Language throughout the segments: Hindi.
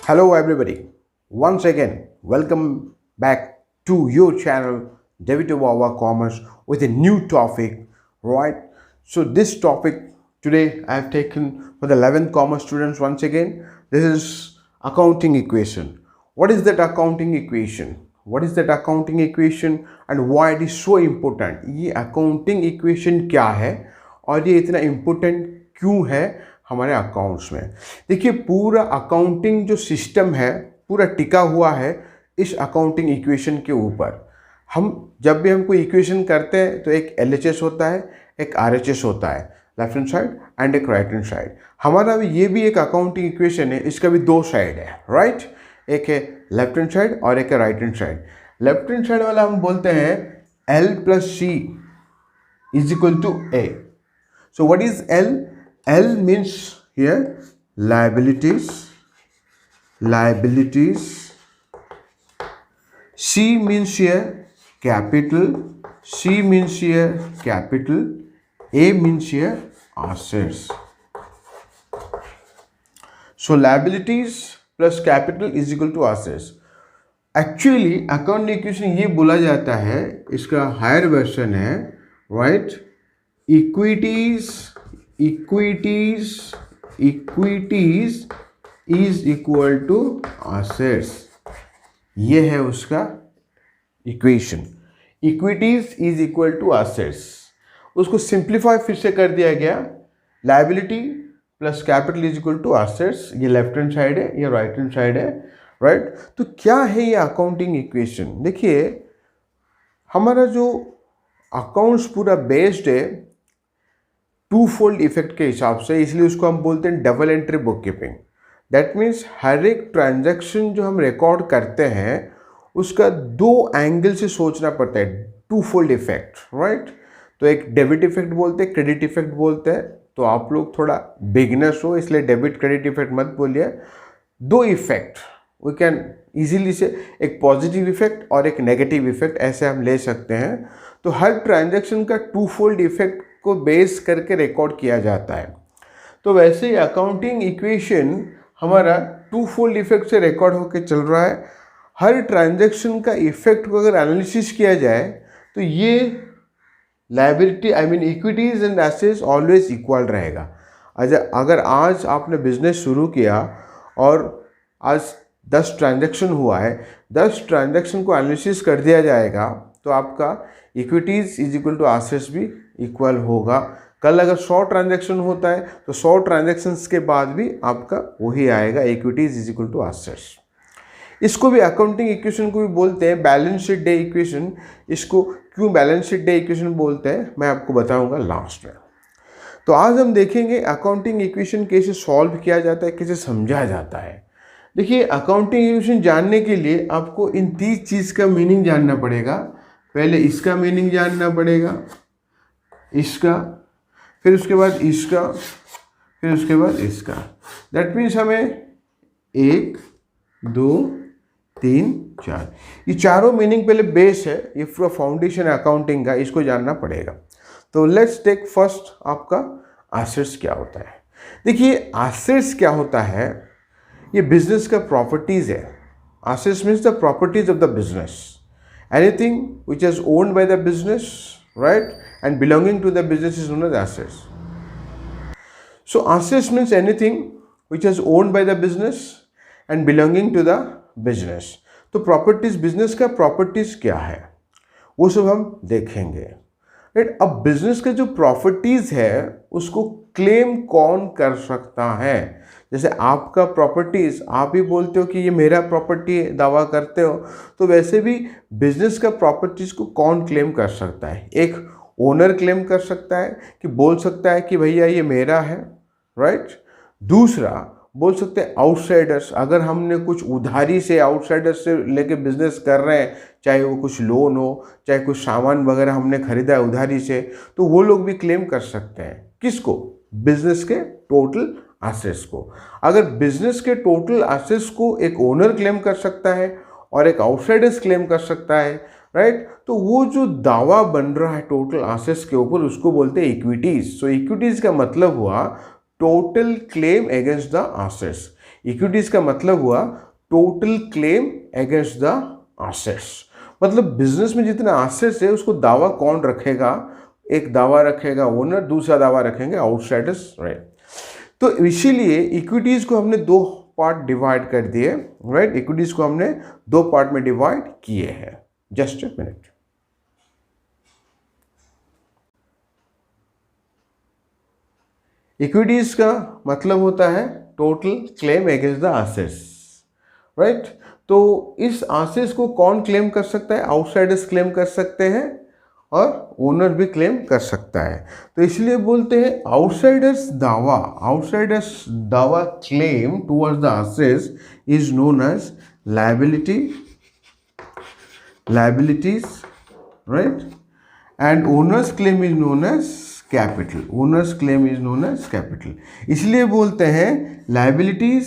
Hello, everybody. Once again, welcome back to your channel, David Wawa Commerce, with a new topic, right? So, this topic today I have taken for the 11th commerce students once again. This is accounting equation. What is that accounting equation? What is that accounting equation and why it is so important? ये accounting equation क्या है और ये इतना important क्यों है हमारे अकाउंट्स में? देखिए, पूरा अकाउंटिंग जो सिस्टम है पूरा टिका हुआ है इस अकाउंटिंग इक्वेशन के ऊपर। हम जब भी हम कोई इक्वेशन करते हैं तो एक LHS होता है, एक RHS होता है, लेफ्ट हैंड साइड एंड एक राइट हैंड साइड। हमारा ये भी एक अकाउंटिंग इक्वेशन है, इसका भी दो साइड है, राइट? एक है लेफ्ट हैंड साइड और एक है right hand side. Left hand side वाला हम बोलते हैं L + C = A। So what is L? L means here liabilities. C means here capital. C means here capital. A means here assets. So liabilities plus capital is equal to assets. Actually account equation ये बोला जाता है, इसका हायर वर्जन है, right? Equities is equal to assets। ये है उसका equation, equities is equal to assets। उसको सिंप्लीफाई फिर से कर दिया गया, liability plus capital is equal to assets। ये लेफ्ट हैंड साइड है, ये राइट हैंड साइड है, राइट? तो क्या है ये अकाउंटिंग इक्वेशन? देखिए, हमारा जो अकाउंट्स पूरा बेस्ड है टू फोल्ड इफेक्ट के हिसाब से, इसलिए उसको हम बोलते हैं double entry bookkeeping. That means हर एक ट्रांजैक्शन जो हम रिकॉर्ड करते हैं उसका दो एंगल से सोचना पड़ता है, टू फोल्ड इफेक्ट, राइट? तो एक डेबिट इफेक्ट बोलते हैं, क्रेडिट इफेक्ट बोलते हैं। तो आप लोग थोड़ा बिगिनर्स हो इसलिए डेबिट क्रेडिट इफेक्ट मत बोलिए। दो इफेक्ट वी कैन इजीली से, एक पॉजिटिव इफेक्ट और एक नेगेटिव इफेक्ट, ऐसे हम ले सकते हैं। तो हर ट्रांजैक्शन का टू फोल्ड इफेक्ट को बेस करके रिकॉर्ड किया जाता है। तो वैसे ही अकाउंटिंग इक्वेशन हमारा टू फोल्ड इफेक्ट से रिकॉर्ड होकर चल रहा है। हर ट्रांजैक्शन का इफेक्ट को अगर एनालिसिस किया जाए तो ये liability equities and assets always equal रहेगा। अगर आज आपने बिजनेस शुरू किया और आज 10 ट्रांजैक्शन हुआ है, 10 ट्रांजैक्शन को एनालिसिस कर दिया जाएगा तो आपका equities is equal to assets भी इक्वल होगा। कल अगर 100 ट्रांजैक्शन होता है तो 100 ट्रांजैक्शंस के बाद भी आपका वही आएगा, equities is equal to assets. इसको भी अकाउंटिंग इक्वेशन को भी बोलते हैं बैलेंस शीट डे इक्वेशन। इसको क्यों बैलेंस शीट डे इक्वेशन बोलते हैं मैं आपको बताऊंगा लास्ट में। तो आज हम देखेंगे अकाउंटिंग इक्वेशन कैसे सॉल्व किया जाता है, कैसे समझा जाता है। देखिए, अकाउंटिंग इक्वेशन जानने के लिए आपको इन 3 चीज़ का मीनिंग जानना पड़ेगा। पहले इसका मीनिंग जानना पड़ेगा, इसका, फिर उसके बाद इसका, फिर उसके बाद इसका। दैट मीन्स हमें 1 2 3 4 ये चारों मीनिंग पहले बेस है, ये पूरा फाउंडेशन है अकाउंटिंग का, इसको जानना पड़ेगा। तो लेट्स टेक फर्स्ट आपका एसेट्स क्या होता है। देखिए, एसेट्स क्या होता है, ये बिजनेस का प्रॉपर्टीज है। Assets means the properties of the business, anything which is owned by the business, right, and belonging to the business is known as assets. So assets means anything which is owned by the business and belonging to the business. तो प्रॉपर्टीज, बिजनेस का प्रॉपर्टीज क्या है वो सब हम देखेंगे, राइट? अब बिजनेस के जो प्रॉपर्टीज है उसको क्लेम कौन कर सकता है? जैसे आपका प्रॉपर्टीज आप ही बोलते हो कि ये मेरा प्रॉपर्टी है, दावा करते हो, तो वैसे भी बिजनेस का प्रॉपर्टीज को कौन क्लेम कर सकता है? एक ओनर क्लेम कर सकता है कि बोल सकता है कि भैया ये मेरा है, राइट? दूसरा बोल सकते हैं आउटसाइडर्स, अगर हमने कुछ उधारी से आउटसाइडर्स से लेके बिजनेस कर रहे हैं, चाहे वो कुछ लोन हो, चाहे कुछ सामान वगैरह हमने खरीदा है उधारी से, तो वो लोग भी क्लेम कर सकते हैं। किसको? बिजनेस के टोटल एसेट्स को। अगर बिजनेस के टोटल एसेट्स को एक ओनर क्लेम कर सकता है और एक आउटसाइडर्स क्लेम कर सकता है, राइट? तो वो जो दावा बन रहा है टोटल एसेट्स के ऊपर उसको बोलते हैं इक्विटीज। सो इक्विटीज का मतलब हुआ total claim against the assets. Equities का मतलब हुआ total claim against the assets, मतलब बिजनेस में जितने एसेट्स है उसको दावा कौन रखेगा, एक दावा रखेगा ओनर, दूसरा दावा रखेंगे आउटसाइडर्स, राइट। तो इसीलिए इक्विटीज को हमने दो पार्ट डिवाइड कर दिए, राइट। इक्विटीज को हमने दो पार्ट में डिवाइड किए हैं। Just a minute. इक्विटीज का मतलब होता है total claim against the assets, right. तो इस एसेट्स को कौन क्लेम कर सकता है, आउटसाइडर्स क्लेम कर सकते हैं और ओनर भी क्लेम कर सकता है। तो इसलिए बोलते हैं आउटसाइडर्स दावा claim towards the assets is known as liabilities, right, and owner's claim is known as capital. इसलिए बोलते हैं liabilities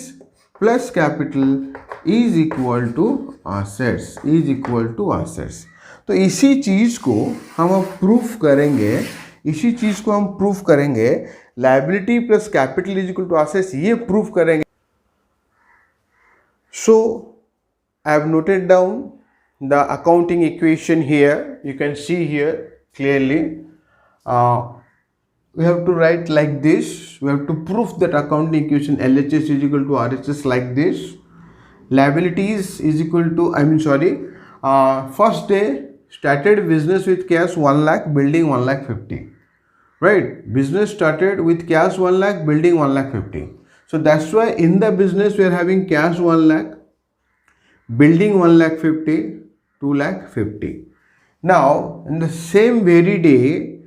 plus capital is equal to assets. तो इसी चीज को हम अब प्रूफ करेंगे, liability plus capital is equal to assets, ये प्रूफ करेंगे। So I have noted down the accounting equation here. You can see here clearly. We have to write like this. We have to prove that accounting equation LHS is equal to RHS like this. Liabilities is equal to, first day started business with cash 1 lakh, building 1 lakh 50. Right? Business started with cash 1 lakh, building 1 lakh 50. So that's why in the business we are having cash 1 lakh, building 1 lakh 50, 2 lakh 50. Now in the same very day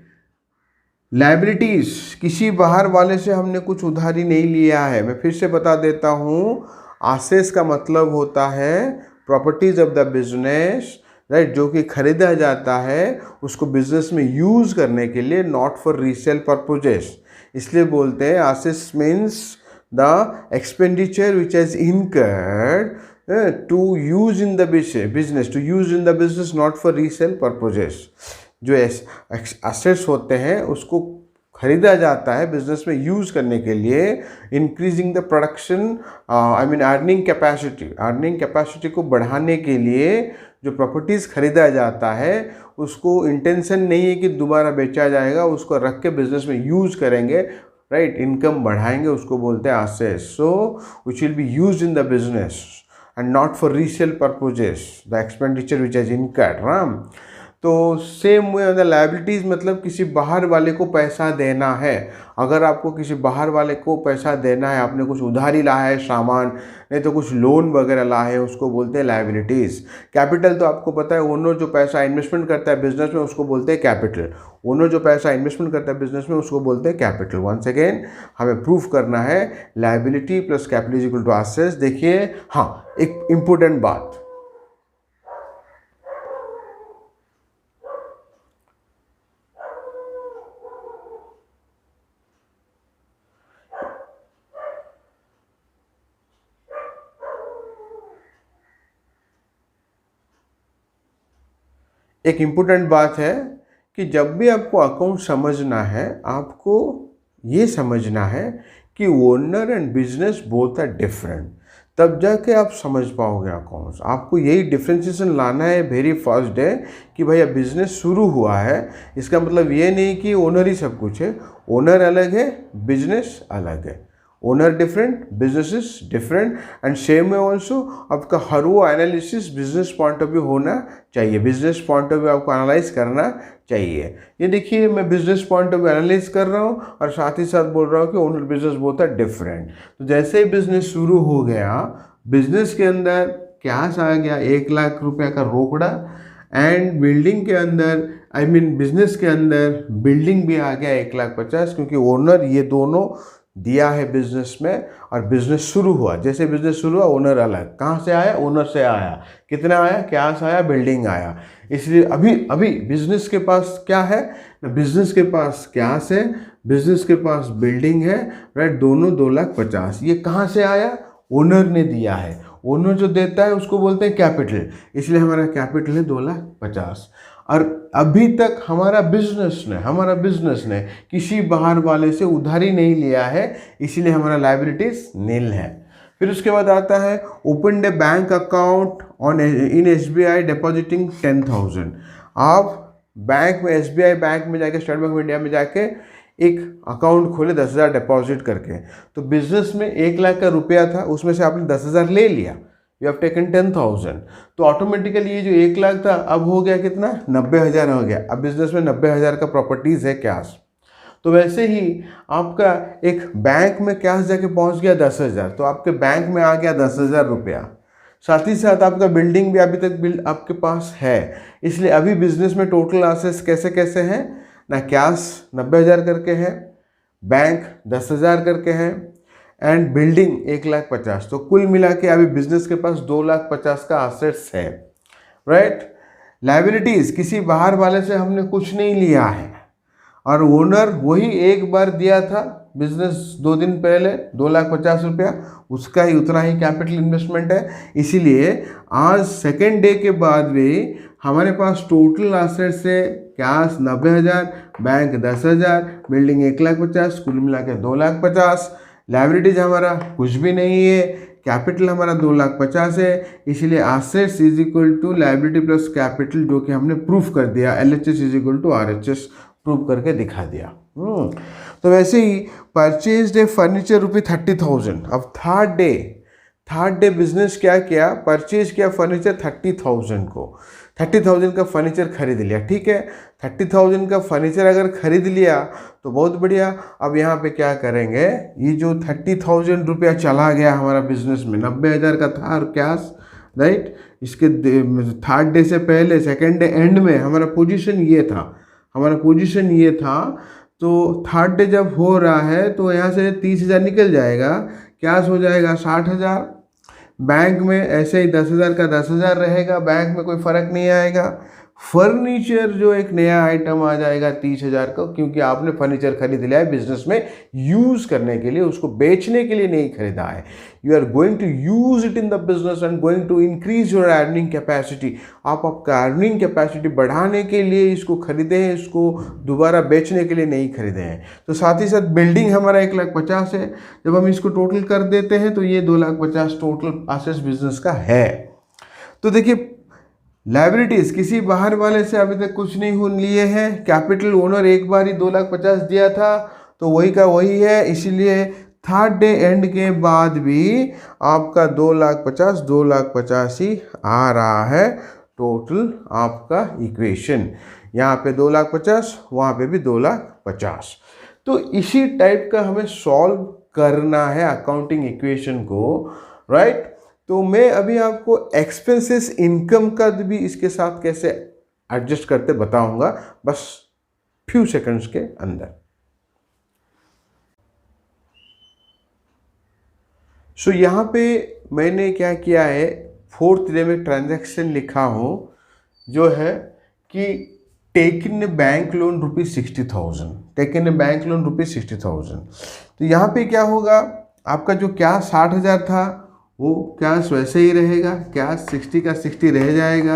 liabilities, किसी बाहर वाले से हमने कुछ उधारी नहीं लिया है। मैं फिर से बता देता हूँ, एसेट्स का मतलब होता है properties of the business, right, जो कि खरीदा जाता है उसको बिजनेस में यूज करने के लिए, नॉट फॉर रीसेल पर्पजेस। इसलिए बोलते हैं assets means the expenditure which has incurred to use in the business, not for resale purposes. जो assets होते हैं उसको खरीदा जाता है बिजनेस में यूज करने के लिए, increasing the production, earning capacity को बढ़ाने के लिए जो प्रॉपर्टीज खरीदा जाता है उसको इंटेंशन नहीं है कि दोबारा बेचा जाएगा, उसको रख के बिजनेस में यूज करेंगे, राइट, इनकम बढ़ाएंगे, उसको बोलते हैं assets. So which will be used in the business and not for resale purposes, the expenditure which has incurred, तो सेम वे द लायबिलिटीज़ मतलब किसी बाहर वाले को पैसा देना है। अगर आपको किसी बाहर वाले को पैसा देना है, आपने कुछ उधारी लाया है सामान, नहीं तो कुछ लोन वगैरह लाए हैं, उसको बोलते हैं लायबिलिटीज़। कैपिटल तो आपको पता है, ओनर जो पैसा इन्वेस्टमेंट करता है बिजनेस में उसको बोलते हैं कैपिटल। वंस अगेन हमें प्रूफ करना है liability plus capital is equal to assets. देखिए, हाँ, एक इम्पोर्टेंट बात, है कि जब भी आपको अकाउंट समझना है, आपको ये समझना है कि owner and business both are different, तब जाके आप समझ पाओगे अकाउंट्स। आपको यही डिफ्रेंशिएशन लाना है वेरी फर्स्ट डे कि भैया बिजनेस शुरू हुआ है, इसका मतलब ये नहीं कि ओनर ही सब कुछ है। ओनर अलग है, बिजनेस अलग है। Owner different, business different, and same में ऑल्सो आपका हर वो analysis business point of view होना चाहिए। बिजनेस पॉइंट ऑफ व्यू आपको एनालाइज करना चाहिए। ये देखिए, मैं business point of view analyse कर रहा हूँ और साथ ही साथ बोल रहा हूँ कि owner business both are different. तो जैसे ही बिजनेस शुरू हो गया, बिजनेस के अंदर कैश आ गया 1 लाख रुपये का रोकड़ा, एंड बिल्डिंग के अंदर बिजनेस के अंदर बिल्डिंग भी आ गया 1,50,000, क्योंकि ओनर ये दोनों दिया है बिजनेस में और बिजनेस शुरू हुआ। जैसे बिजनेस शुरू हुआ, ओनर अलग, कहाँ से आया, ओनर से आया, कितना आया, कैश आया, बिल्डिंग आया। इसलिए अभी बिजनेस के पास क्या है, बिजनेस के पास कैश है, बिजनेस के पास बिल्डिंग है, राइट, दोनों 2,50,000। ये कहाँ से आया, ओनर ने दिया है। ओनर जो देता है उसको बोलते हैं कैपिटल, इसलिए हमारा कैपिटल है 2,50,000। और अभी तक हमारा बिजनेस ने किसी बाहर वाले से उधारी नहीं लिया है, इसीलिए हमारा लायबिलिटीज नील है। फिर उसके बाद आता है open A bank account on in SBI depositing 10,000। आप बैंक में SBI बैंक में जाके, स्टेट बैंक ऑफ इंडिया में जाके एक अकाउंट खोले 10,000 डिपॉजिट करके। तो बिजनेस में 1 लाख का रुपया था, उसमें से आपने 10,000 ले लिया, यू हैव टेकन 10,000। तो ऑटोमेटिकली ये जो 1 लाख था अब हो गया कितना, 90,000 हो गया। अब बिजनेस में 90,000 का प्रॉपर्टीज है कैश। तो वैसे ही आपका एक बैंक में कैश जाके पहुंच गया 10,000, तो आपके बैंक में आ गया 10,000 रुपया। साथ ही साथ आपका बिल्डिंग भी अभी तक आपके पास है, इसलिए अभी बिजनेस में टोटल असेट्स कैसे कैसे हैं ना, कैश 90,000 करके है, बैंक 10,000 करके है, एंड बिल्डिंग 1,50,000। तो कुल मिला के अभी बिजनेस के पास 2,50,000 का असेट्स है, राइट। लायबिलिटीज, किसी बाहर वाले से हमने कुछ नहीं लिया है, और ओनर वही एक बार दिया था बिजनेस 2 दिन पहले 2,50,000 रुपया, उसका ही उतना ही कैपिटल इन्वेस्टमेंट है। इसीलिए आज सेकेंड डे के बाद भी हमारे पास टोटल एसेट्स है कैश 90,000, बैंक 10,000, बिल्डिंग 1,50,000, कुल मिला के 2,50,000। लायबिलिटीज हमारा कुछ भी नहीं है, कैपिटल हमारा 2,50,000 है, इसीलिए assets is equal to liability plus capital, जो कि हमने प्रूफ कर दिया, LHS is equal to RHS prove करके दिखा दिया। तो वैसे ही परचेज डे फर्नीचर ₹30,000। अब थर्ड डे बिजनेस क्या किया, परचेज किया फर्नीचर 30,000 को, 30,000 का फर्नीचर खरीद लिया, ठीक है। 30,000 का फर्नीचर अगर खरीद लिया तो बहुत बढ़िया। अब यहाँ पे क्या करेंगे, ये जो 30,000 रुपया चला गया हमारा बिजनेस में, 90,000 का था और कैश, राइट। इसके थर्ड डे से पहले सेकेंड डे एंड में हमारा पोजीशन ये था, तो थर्ड डे जब हो रहा है तो यहाँ से 30,000 निकल जाएगा, कैश हो जाएगा 60,000, बैंक में ऐसे ही 10,000 का 10,000 रहेगा, बैंक में कोई फ़र्क नहीं आएगा। फर्नीचर जो एक नया आइटम आ जाएगा 30,000 का, क्योंकि आपने फर्नीचर खरीद लिया है बिजनेस में यूज़ करने के लिए, उसको बेचने के लिए नहीं खरीदा है। You are going to use it in the business and going to increase your earning capacity. आप आपका अर्निंग कैपेसिटी बढ़ाने के लिए इसको खरीदे हैं, इसको दोबारा बेचने के लिए नहीं खरीदे हैं। तो साथ ही साथ बिल्डिंग हमारा 1,50,000 है, जब हम इसको टोटल कर देते हैं तो ये 2,50,000 टोटल एसेट्स बिजनेस का है। तो देखिए, लायबिलिटीज किसी बाहर वाले से अभी तक कुछ नहीं लिए हैं, कैपिटल ओनर एक बार ही 2,50,000 दिया था, तो वही का वही है, इसीलिए थर्ड डे एंड के बाद भी आपका 2,50,000 ही आ रहा है टोटल आपका इक्वेशन। यहाँ पे 2,50,000, वहाँ पे भी 2,50,000। तो इसी टाइप का हमें सॉल्व करना है अकाउंटिंग इक्वेशन को, राइट। तो मैं अभी आपको एक्सपेंसेस इनकम का भी इसके साथ कैसे एडजस्ट करते बताऊंगा, बस फ्यू सेकंड्स के अंदर। सो यहाँ पे मैंने क्या किया है, फोर्थ डे में ट्रांजैक्शन लिखा हूँ, जो है कि taken bank loan ₹60,000, taken bank loan ₹60,000। तो यहाँ पे क्या होगा, आपका जो कैश 60,000 था वो कैश वैसे ही रहेगा, कैश 60 का 60 रह जाएगा,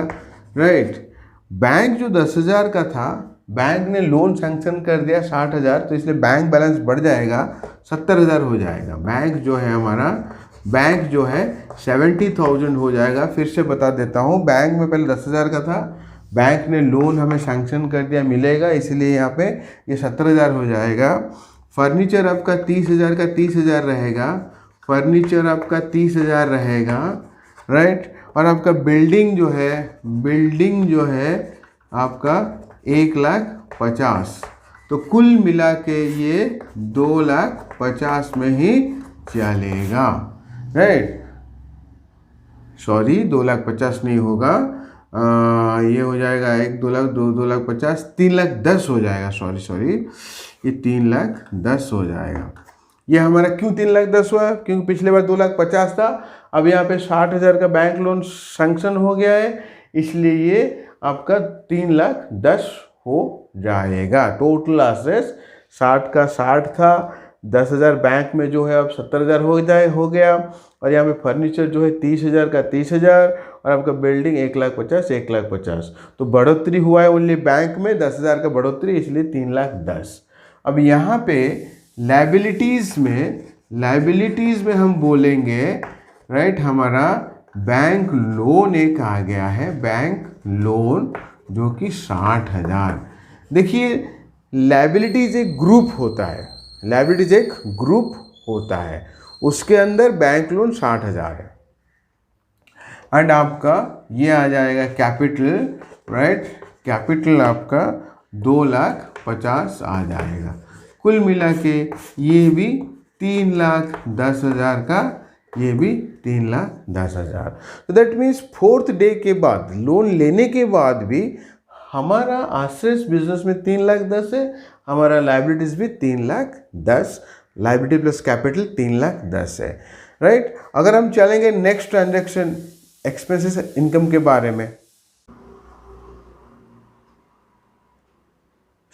राइट। बैंक जो 10,000 का था, बैंक ने लोन सैंक्शन कर दिया 60,000, तो इसलिए बैंक बैलेंस बढ़ जाएगा, 70,000 हो जाएगा। बैंक जो है हमारा, बैंक जो है 70,000 हो जाएगा। फिर से बता देता हूँ, बैंक में पहले 10,000 का था, बैंक ने लोन हमें सैंक्शन कर दिया, मिलेगा, इसलिए यहाँ पे ये 70,000 हो जाएगा। फर्नीचर आपका 30,000 का 30,000 रहेगा, फर्नीचर आपका 30,000 रहेगा, राइट। और आपका बिल्डिंग जो है आपका 1,50,000, तो कुल मिला के ये 2,50,000 में ही चलेगा, राइट। सॉरी, 2,50,000 नहीं होगा, ये हो जाएगा 2,50,000, 3,10,000 हो जाएगा, सॉरी, ये 3,10,000 हो जाएगा। ये हमारा क्यों 3,10,000 हुआ, क्योंकि पिछले बार 2,50,000 था, अब यहाँ पे 60,000 का बैंक लोन सैंक्शन हो गया है, इसलिए ये आपका 3,10,000 हो जाएगा। टोटल एसेट्स 60 का 60 था, 10,000 बैंक में जो है अब 70,000 हो गया। और यहाँ पे फर्नीचर जो है 30,000 का 30,000, और आपका बिल्डिंग 1,50,000, 1,50,000, तो बढ़ोतरी हुआ है ओनली बैंक में 10,000 का बढ़ोतरी, इसलिए 3,10,000। अब यहाँ पे लाइबिलिटीज़ में हम बोलेंगे राइट, हमारा बैंक लोन एक आ गया है, बैंक लोन जो कि 60,000। देखिए लाइबिलिटीज़ एक ग्रुप होता है, लाइबिलिटीज़ एक ग्रुप होता है, उसके अंदर बैंक लोन 60,000 है। एंड आपका ये आ जाएगा कैपिटल, राइट, कैपिटल आपका 2,50,000 आ जाएगा। कुल मिला के ये भी 3,10,000 का, ये भी 3,10,000। तो दैट मीन्स 4th डे के बाद, लोन लेने के बाद भी हमारा एसेट्स बिजनेस में 3,10,000 है, हमारा लाइबिलिटीज भी 3,10,000, लाइबिलिटी प्लस कैपिटल 3,10,000 है, राइट। अगर हम चलेंगे नेक्स्ट ट्रांजैक्शन एक्सपेंसेस इनकम के बारे में,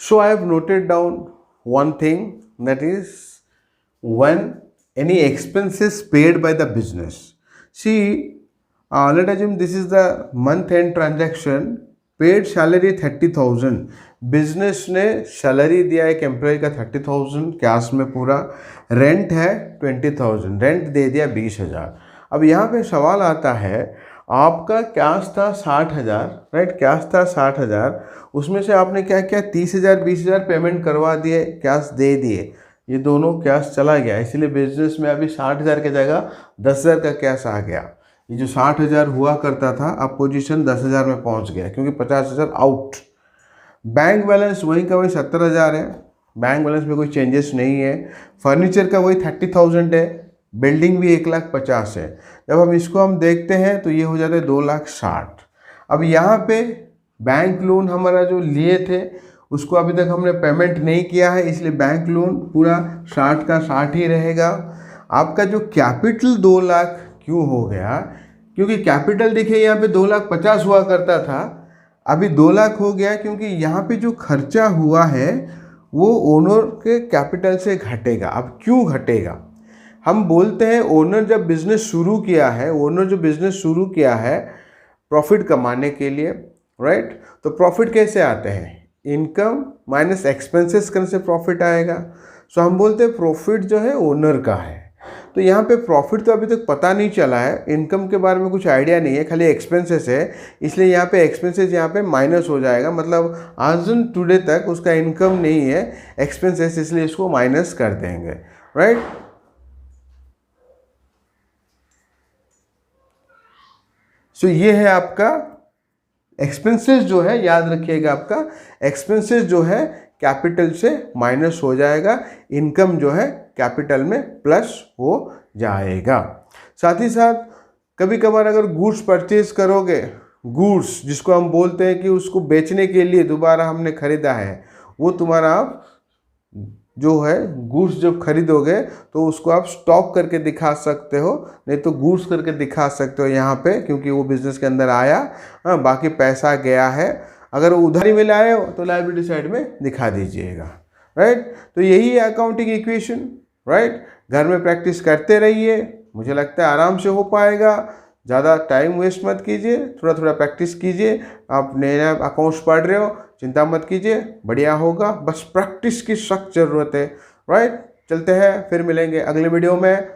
so I have noted down one thing, that is when any expenses paid by the business. See, let us assume this is the month end transaction, paid salary 30,000, business ने सैलरी दिया एक एम्प्लॉय का 30,000 कैश में पूरा, रेंट है 20,000, रेंट दे दिया 20,000। अब यहाँ पे सवाल आता है, आपका कैश था 60,000, राइट, कैश था 60,000, उसमें से आपने क्या किया, 30,000 20,000 पेमेंट करवा दिए, कैश दे दिए, ये दोनों कैश चला गया, इसलिए बिजनेस में अभी 60,000 की जगह 10,000 का कैश आ गया। ये जो 60,000 हुआ करता था अब पोजीशन 10,000 में पहुंच गया, क्योंकि 50,000 आउट। बैंक बैलेंस वही का वही 70,000 है, बैंक बैलेंस में कोई चेंजेस नहीं है। फर्नीचर का वही 30,000 है, बिल्डिंग भी 1,50,000 है। जब हम इसको हम देखते हैं तो ये हो जाता है 2,60,000। अब यहाँ पे बैंक लोन हमारा जो लिए थे उसको अभी तक हमने पेमेंट नहीं किया है, इसलिए बैंक लोन पूरा 60 का 60 ही रहेगा। आपका जो कैपिटल 2 लाख क्यों हो गया, क्योंकि कैपिटल देखिए यहाँ पे 2,50,000 हुआ करता था, अभी 2 लाख हो गया, क्योंकि यहाँ पे जो खर्चा हुआ है वो ओनर के कैपिटल से घटेगा। अब क्यों घटेगा, हम बोलते हैं ओनर जब बिजनेस शुरू किया है, ओनर जो बिजनेस शुरू किया है प्रॉफिट कमाने के लिए, राइट, तो प्रॉफिट कैसे आते हैं, इनकम माइनस एक्सपेंसेस करने से प्रॉफिट आएगा। सो हम बोलते हैं प्रॉफिट जो है ओनर का है। तो यहाँ पे प्रॉफिट तो अभी तक पता नहीं चला है, इनकम के बारे में कुछ आइडिया नहीं है, खाली एक्सपेंसेस है, इसलिए यहाँ पे एक्सपेंसेस यहाँ पे माइनस हो जाएगा, मतलब आज टुडे तक उसका इनकम नहीं है एक्सपेंसेस, इसलिए इसको माइनस कर देंगे, राइट। सो ये है आपका एक्सपेंसेस जो है, याद रखिएगा आपका एक्सपेंसेस जो है कैपिटल से माइनस हो जाएगा, इनकम जो है कैपिटल में प्लस हो जाएगा। साथ ही साथ कभी कभार अगर गुड्स परचेज करोगे, गुड्स जिसको हम बोलते हैं कि उसको बेचने के लिए दोबारा हमने खरीदा है, वो तुम्हारा आप जो है गुड्स जब खरीदोगे तो उसको आप स्टॉक करके दिखा सकते हो, नहीं तो गुड्स करके दिखा सकते हो यहाँ पे, क्योंकि वो बिजनेस के अंदर आया, हाँ, बाकी पैसा गया है। अगर उधारी में लाए हो तो लायबिलिटी साइड में दिखा दीजिएगा, राइट। तो यही है अकाउंटिंग इक्वेशन, राइट। घर में प्रैक्टिस करते रहिए, मुझे लगता है आराम से हो पाएगा। ज़्यादा टाइम वेस्ट मत कीजिए, थोड़ा थोड़ा प्रैक्टिस कीजिए। आप नए नए अकाउंट्स पढ़ रहे हो, चिंता मत कीजिए, बढ़िया होगा, बस प्रैक्टिस की सख्त ज़रूरत है, राइट। चलते हैं, फिर मिलेंगे अगले वीडियो में।